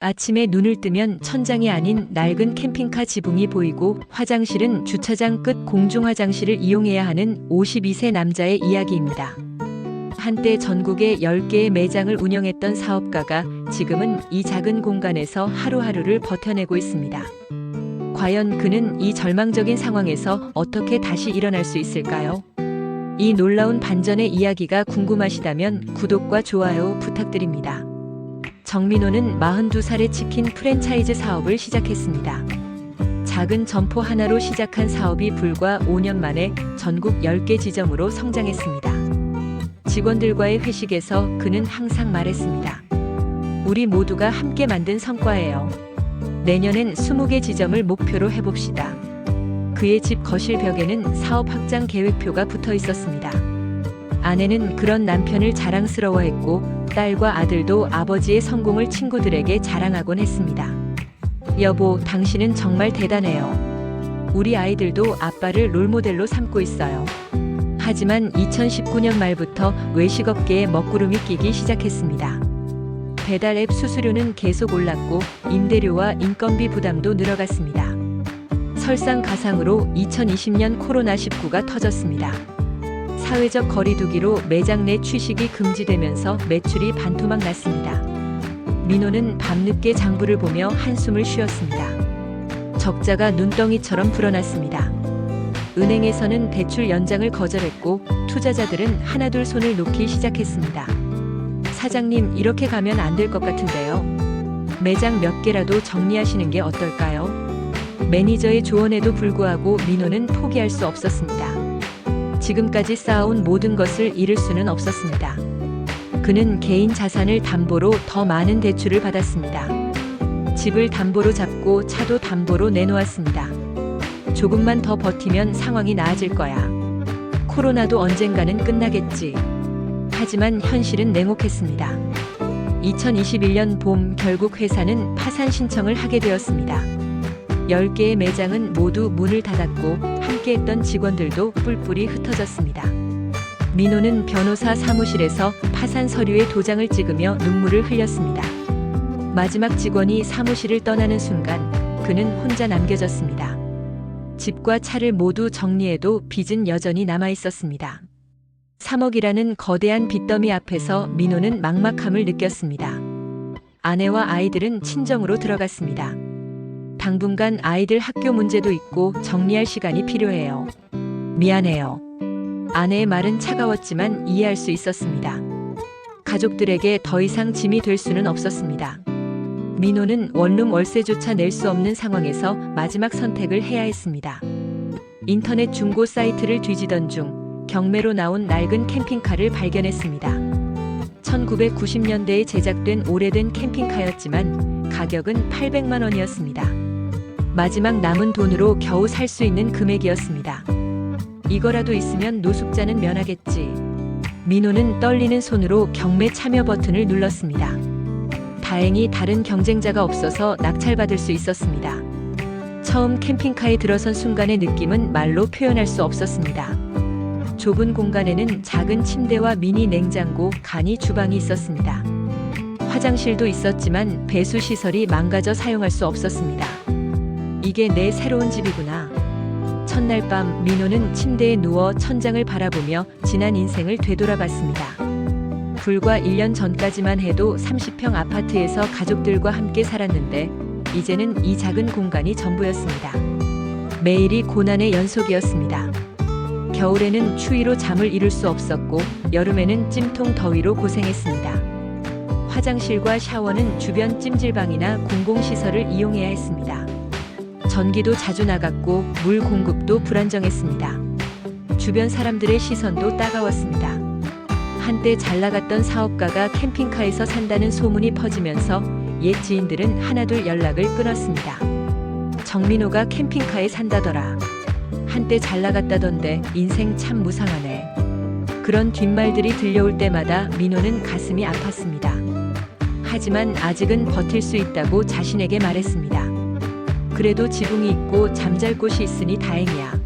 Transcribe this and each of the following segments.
아침에 눈을 뜨면 천장이 아닌 낡은 캠핑카 지붕이 보이고 화장실은 주차장 끝 공중 화장실을 이용해야 하는 52세 남자의 이야기입니다. 한때 전국에 10개의 매장을 운영했던 사업가가 지금은 이 작은 공간에서 하루하루를 버텨내고 있습니다. 과연 그는 이 절망적인 상황에서 어떻게 다시 일어날 수 있을까요? 이 놀라운 반전의 이야기가 궁금하시다면 구독과 좋아요 부탁드립니다. 정민호는 42살에 치킨 프랜차이즈 사업을 시작했습니다. 작은 점포 하나로 시작한 사업이 불과 5년 만에 전국 10개 지점으로 성장했습니다. 직원들과의 회식에서 그는 항상 말했습니다. 우리 모두가 함께 만든 성과예요. 내년엔 20개 지점을 목표로 해봅시다. 그의 집 거실 벽에는 사업 확장 계획표가 붙어 있었습니다. 아내는 그런 남편을 자랑스러워했고 딸과 아들도 아버지의 성공을 친구들에게 자랑하곤 했습니다. 여보, 당신은 정말 대단해요. 우리 아이들도 아빠를 롤모델로 삼고 있어요. 하지만 2019년 말부터 외식업계에 먹구름이 끼기 시작했습니다. 배달 앱 수수료는 계속 올랐고 임대료와 인건비 부담도 늘어갔습니다. 설상가상으로 2020년 코로나19가 터졌습니다. 사회적 거리두기로 매장 내 취식이 금지되면서 매출이 반토막 났습니다. 민호는 밤늦게 장부를 보며 한숨을 쉬었습니다. 적자가 눈덩이처럼 불어났습니다. 은행에서는 대출 연장을 거절했고 투자자들은 하나둘 손을 놓기 시작했습니다. 사장님, 이렇게 가면 안 될 것 같은데요. 매장 몇 개라도 정리하시는 게 어떨까요? 매니저의 조언에도 불구하고 민호는 포기할 수 없었습니다. 지금까지 쌓아온 모든 것을 잃을 수는 없었습니다. 그는 개인 자산을 담보로 더 많은 대출을 받았습니다. 집을 담보로 잡고 차도 담보로 내놓았습니다. 조금만 더 버티면 상황이 나아질 거야. 코로나도 언젠가는 끝나겠지. 하지만 현실은 냉혹했습니다. 2021년 봄 결국 회사는 파산 신청을 하게 되었습니다. 10개의 매장은 모두 문을 닫았고 함께했던 직원들도 뿔뿔이 흩어졌습니다. 민호는 변호사 사무실에서 파산 서류에 도장을 찍으며 눈물을 흘렸습니다. 마지막 직원이 사무실을 떠나는 순간 그는 혼자 남겨졌습니다. 집과 차를 모두 정리해도 빚은 여전히 남아 있었습니다. 3억이라는 거대한 빚더미 앞에서 민호는 막막함을 느꼈습니다. 아내와 아이들은 친정으로 들어갔습니다. 당분간 아이들 학교 문제도 있고 정리할 시간이 필요해요. 미안해요. 아내의 말은 차가웠지만 이해할 수 있었습니다. 가족들에게 더 이상 짐이 될 수는 없었습니다. 민호는 원룸 월세조차 낼 수 없는 상황에서 마지막 선택을 해야 했습니다. 인터넷 중고 사이트를 뒤지던 중 경매로 나온 낡은 캠핑카를 발견했습니다. 1990년대에 제작된 오래된 캠핑카였지만 가격은 800만 원이었습니다. 마지막 남은 돈으로 겨우 살 수 있는 금액이었습니다. 이거라도 있으면 노숙자는 면하겠지. 민호는 떨리는 손으로 경매 참여 버튼을 눌렀습니다. 다행히 다른 경쟁자가 없어서 낙찰받을 수 있었습니다. 처음 캠핑카에 들어선 순간의 느낌은 말로 표현할 수 없었습니다. 좁은 공간에는 작은 침대와 미니 냉장고, 간이 주방이 있었습니다. 화장실도 있었지만 배수 시설이 망가져 사용할 수 없었습니다. 이게 내 새로운 집이구나. 첫날 밤 민호는 침대에 누워 천장을 바라보며 지난 인생을 되돌아봤습니다. 불과 1년 전까지만 해도 30평 아파트에서 가족들과 함께 살았는데 이제는 이 작은 공간이 전부였습니다. 매일이 고난의 연속이었습니다. 겨울에는 추위로 잠을 이룰 수 없었고 여름에는 찜통 더위로 고생했습니다. 화장실과 샤워는 주변 찜질방이나 공공시설을 이용해야 했습니다. 전기도 자주 나갔고 물 공급도 불안정했습니다. 주변 사람들의 시선도 따가웠습니다. 한때 잘 나갔던 사업가가 캠핑카에서 산다는 소문이 퍼지면서 옛 지인들은 하나둘 연락을 끊었습니다. 정민호가 캠핑카에 산다더라. 한때 잘 나갔다던데 인생 참 무상하네. 그런 뒷말들이 들려올 때마다 민호는 가슴이 아팠습니다. 하지만 아직은 버틸 수 있다고 자신에게 말했습니다. 그래도 지붕이 있고 잠잘 곳이 있으니 다행이야.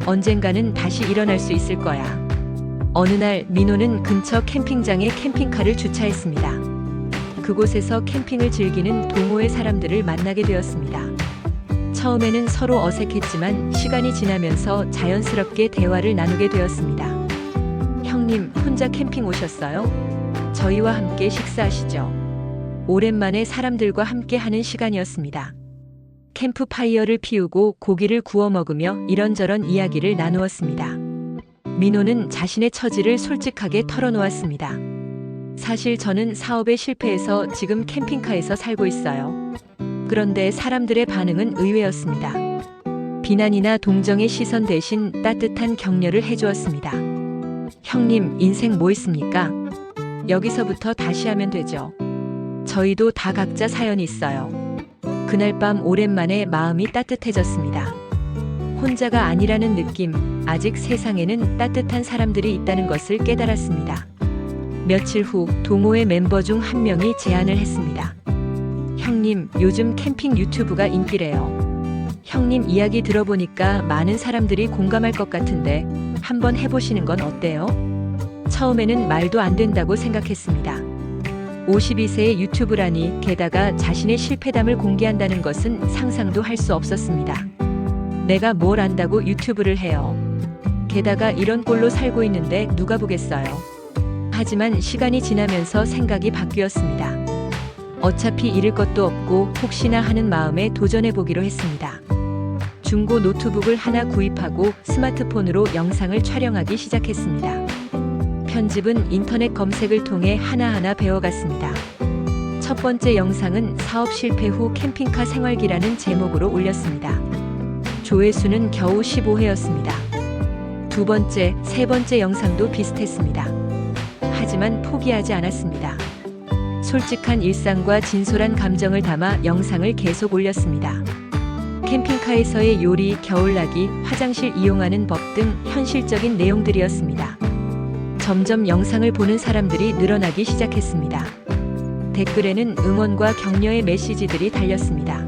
언젠가는 다시 일어날 수 있을 거야. 어느 날 민호는 근처 캠핑장에 캠핑카를 주차했습니다. 그곳에서 캠핑을 즐기는 동호회 사람들을 만나게 되었습니다. 처음에는 서로 어색했지만 시간이 지나면서 자연스럽게 대화를 나누게 되었습니다. 형님, 혼자 캠핑 오셨어요? 저희와 함께 식사하시죠. 오랜만에 사람들과 함께 하는 시간이었습니다. 캠프파이어를 피우고 고기를 구워 먹으며 이런저런 이야기를 나누었습니다. 민호는 자신의 처지를 솔직하게 털어놓았습니다. 사실 저는 사업에 실패해서 지금 캠핑카에서 살고 있어요. 그런데 사람들의 반응은 의외였습니다. 비난이나 동정의 시선 대신 따뜻한 격려를 해주었습니다. 형님, 인생 뭐 있습니까? 여기서부터 다시 하면 되죠. 저희도 다 각자 사연이 있어요. 그날 밤 오랜만에 마음이 따뜻해졌습니다. 혼자가 아니라는 느낌, 아직 세상에는 따뜻한 사람들이 있다는 것을 깨달았습니다. 며칠 후 동호회 멤버 중 한 명이 제안을 했습니다. 형님, 요즘 캠핑 유튜브가 인기래요. 형님 이야기 들어보니까 많은 사람들이 공감할 것 같은데 한번 해보시는 건 어때요? 처음에는 말도 안 된다고 생각했습니다. 52세의 유튜브라니, 게다가 자신의 실패담을 공개한다는 것은 상상도 할 수 없었습니다. 내가 뭘 안다고 유튜브를 해요. 게다가 이런 꼴로 살고 있는데 누가 보겠어요. 하지만 시간이 지나면서 생각이 바뀌었습니다. 어차피 잃을 것도 없고 혹시나 하는 마음에 도전해보기로 했습니다. 중고 노트북을 하나 구입하고 스마트폰으로 영상을 촬영하기 시작했습니다. 편집은 인터넷 검색을 통해 하나하나 배워갔습니다. 첫 번째 영상은 사업 실패 후 캠핑카 생활기라는 제목으로 올렸습니다. 조회수는 겨우 15회였습니다. 두 번째, 세 번째 영상도 비슷했습니다. 하지만 포기하지 않았습니다. 솔직한 일상과 진솔한 감정을 담아 영상을 계속 올렸습니다. 캠핑카에서의 요리, 겨울나기, 화장실 이용하는 법 등 현실적인 내용들이었습니다. 점점 영상을 보는 사람들이 늘어나기 시작했습니다. 댓글에는 응원과 격려의 메시지들이 달렸습니다.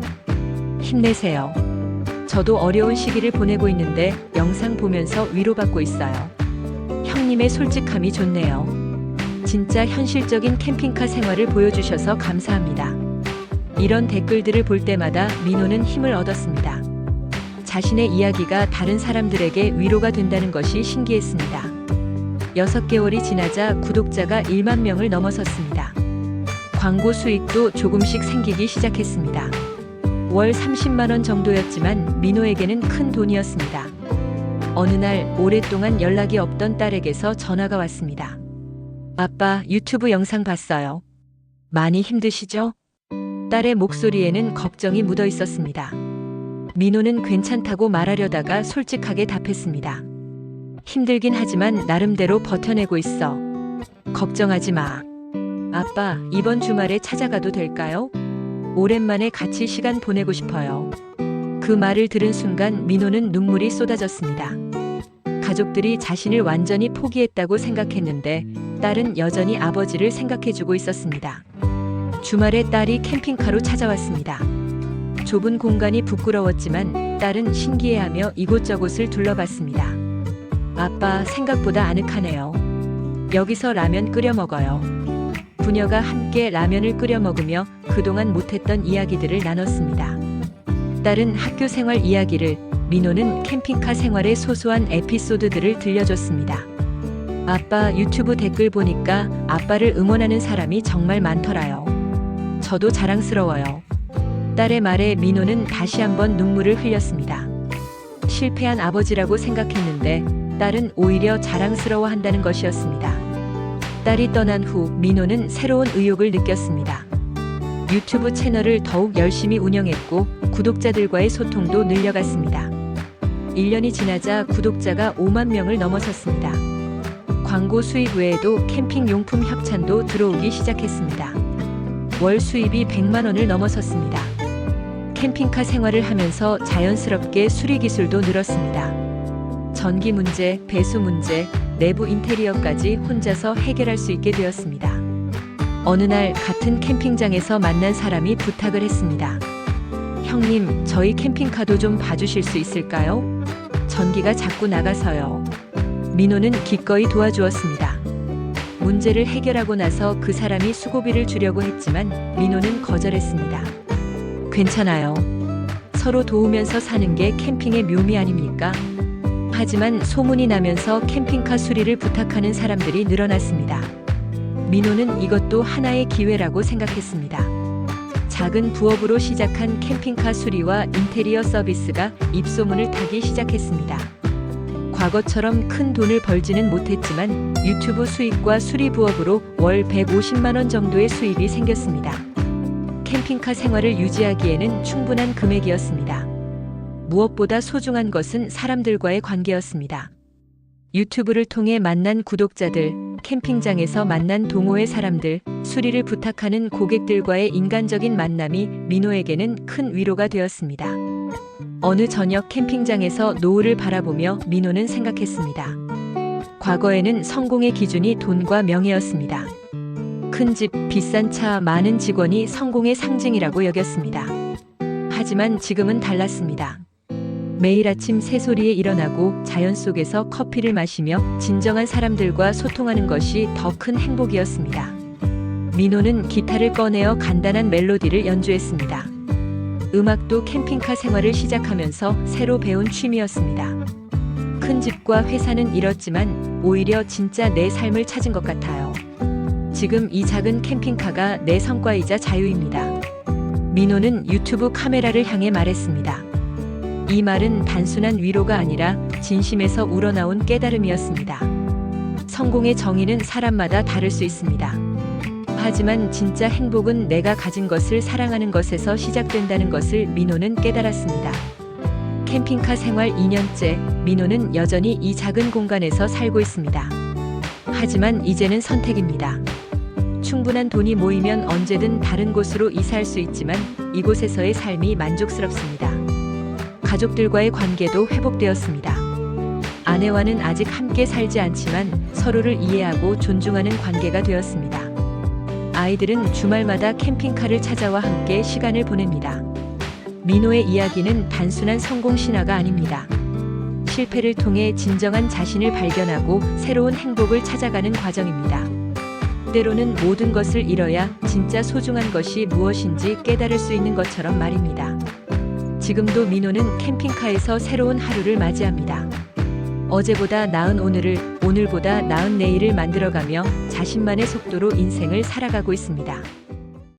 힘내세요. 저도 어려운 시기를 보내고 있는데 영상 보면서 위로받고 있어요. 형님의 솔직함이 좋네요. 진짜 현실적인 캠핑카 생활을 보여주셔서 감사합니다. 이런 댓글들을 볼 때마다 민호는 힘을 얻었습니다. 자신의 이야기가 다른 사람들에게 위로가 된다는 것이 신기했습니다. 6개월이 지나자 구독자가 1만 명을 넘어섰습니다. 광고 수익도 조금씩 생기기 시작했습니다. 월 30만 원 정도였지만 민호에게는 큰 돈이었습니다. 어느 날 오랫동안 연락이 없던 딸에게서 전화가 왔습니다. 아빠, 유튜브 영상 봤어요. 많이 힘드시죠? 딸의 목소리에는 걱정이 묻어 있었습니다. 민호는 괜찮다고 말하려다가 솔직하게 답했습니다. 힘들긴 하지만 나름대로 버텨내고 있어. 걱정하지 마. 아빠, 이번 주말에 찾아가도 될까요? 오랜만에 같이 시간 보내고 싶어요. 그 말을 들은 순간 민호는 눈물이 쏟아졌습니다. 가족들이 자신을 완전히 포기했다고 생각했는데 딸은 여전히 아버지를 생각해주고 있었습니다. 주말에 딸이 캠핑카로 찾아왔습니다. 좁은 공간이 부끄러웠지만 딸은 신기해하며 이곳저곳을 둘러봤습니다. 아빠, 생각보다 아늑하네요. 여기서 라면 끓여 먹어요. 부녀가 함께 라면을 끓여 먹으며 그동안 못했던 이야기들을 나눴습니다. 딸은 학교 생활 이야기를, 민호는 캠핑카 생활의 소소한 에피소드들을 들려줬습니다. 아빠, 유튜브 댓글 보니까 아빠를 응원하는 사람이 정말 많더라요. 저도 자랑스러워요. 딸의 말에 민호는 다시 한번 눈물을 흘렸습니다. 실패한 아버지라고 생각했는데 딸은 오히려 자랑스러워한다는 것이었습니다. 딸이 떠난 후 민호는 새로운 의욕을 느꼈습니다. 유튜브 채널을 더욱 열심히 운영했고 구독자들과의 소통도 늘려갔습니다. 1년이 지나자 구독자가 5만 명을 넘어섰습니다. 광고 수입 외에도 캠핑 용품 협찬도 들어오기 시작했습니다. 월 수입이 100만 원을 넘어섰습니다. 캠핑카 생활을 하면서 자연스럽게 수리 기술도 늘었습니다. 전기 문제, 배수 문제, 내부 인테리어까지 혼자서 해결할 수 있게 되었습니다. 어느 날 같은 캠핑장에서 만난 사람이 부탁을 했습니다. 형님, 저희 캠핑카도 좀 봐주실 수 있을까요? 전기가 자꾸 나가서요. 민호는 기꺼이 도와주었습니다. 문제를 해결하고 나서 그 사람이 수고비를 주려고 했지만 민호는 거절했습니다. 괜찮아요. 서로 도우면서 사는 게 캠핑의 묘미 아닙니까? 하지만 소문이 나면서 캠핑카 수리를 부탁하는 사람들이 늘어났습니다. 민호는 이것도 하나의 기회라고 생각했습니다. 작은 부업으로 시작한 캠핑카 수리와 인테리어 서비스가 입소문을 타기 시작했습니다. 과거처럼 큰 돈을 벌지는 못했지만 유튜브 수익과 수리 부업으로 월 150만 원 정도의 수입이 생겼습니다. 캠핑카 생활을 유지하기에는 충분한 금액이었습니다. 무엇보다 소중한 것은 사람들과의 관계였습니다. 유튜브를 통해 만난 구독자들, 캠핑장에서 만난 동호회 사람들, 수리를 부탁하는 고객들과의 인간적인 만남이 민호에게는 큰 위로가 되었습니다. 어느 저녁 캠핑장에서 노을을 바라보며 민호는 생각했습니다. 과거에는 성공의 기준이 돈과 명예였습니다. 큰 집, 비싼 차, 많은 직원이 성공의 상징이라고 여겼습니다. 하지만 지금은 달랐습니다. 매일 아침 새소리에 일어나고 자연 속에서 커피를 마시며 진정한 사람들과 소통하는 것이 더 큰 행복이었습니다. 민호는 기타를 꺼내어 간단한 멜로디를 연주했습니다. 음악도 캠핑카 생활을 시작하면서 새로 배운 취미였습니다. 큰 집과 회사는 잃었지만 오히려 진짜 내 삶을 찾은 것 같아요. 지금 이 작은 캠핑카가 내 성과이자 자유입니다. 민호는 유튜브 카메라를 향해 말했습니다. 이 말은 단순한 위로가 아니라 진심에서 우러나온 깨달음이었습니다. 성공의 정의는 사람마다 다를 수 있습니다. 하지만 진짜 행복은 내가 가진 것을 사랑하는 것에서 시작된다는 것을 민호는 깨달았습니다. 캠핑카 생활 2년째, 민호는 여전히 이 작은 공간에서 살고 있습니다. 하지만 이제는 선택입니다. 충분한 돈이 모이면 언제든 다른 곳으로 이사할 수 있지만 이곳에서의 삶이 만족스럽습니다. 가족들과의 관계도 회복되었습니다. 아내와는 아직 함께 살지 않지만 서로를 이해하고 존중하는 관계가 되었습니다. 아이들은 주말마다 캠핑카를 찾아와 함께 시간을 보냅니다. 민호의 이야기는 단순한 성공 신화가 아닙니다. 실패를 통해 진정한 자신을 발견하고 새로운 행복을 찾아가는 과정입니다. 때로는 모든 것을 잃어야 진짜 소중한 것이 무엇인지 깨달을 수 있는 것처럼 말입니다. 지금도 민호는 캠핑카에서 새로운 하루를 맞이합니다. 어제보다 나은 오늘을, 오늘보다 나은 내일을 만들어가며 자신만의 속도로 인생을 살아가고 있습니다.